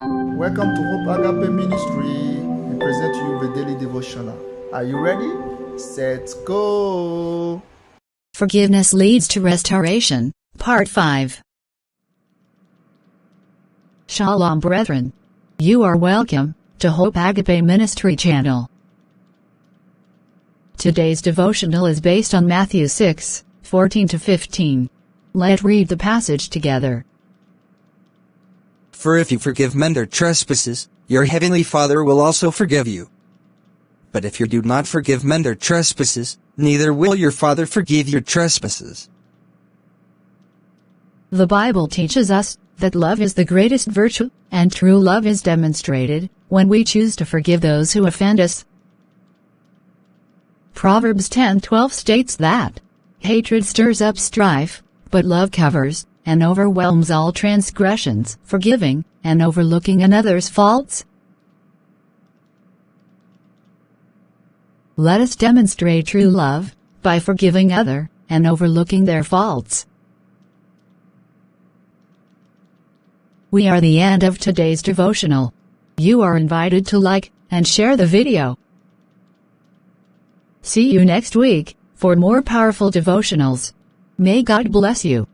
Welcome to Hope Agape Ministry. We present to you the daily devotional. Are you ready? Set, go! Forgiveness leads to restoration, Part 5. Shalom, brethren. You are welcome to Hope Agape Ministry channel. Today's devotional is based on Matthew 6:14-15. Let's read the passage together. For if you forgive men their trespasses, your heavenly Father will also forgive you. But if you do not forgive men their trespasses, neither will your Father forgive your trespasses. The Bible teaches us that love is the greatest virtue, and true love is demonstrated when we choose to forgive those who offend us. Proverbs 10:12 states that hatred stirs up strife, but love covers and overwhelms all transgressions. Forgiving and overlooking another's faults. Let us demonstrate true love by forgiving other and overlooking their faults. We are the end of today's devotional. You are invited to like and share the video. See you next week for more powerful devotionals. May God bless you.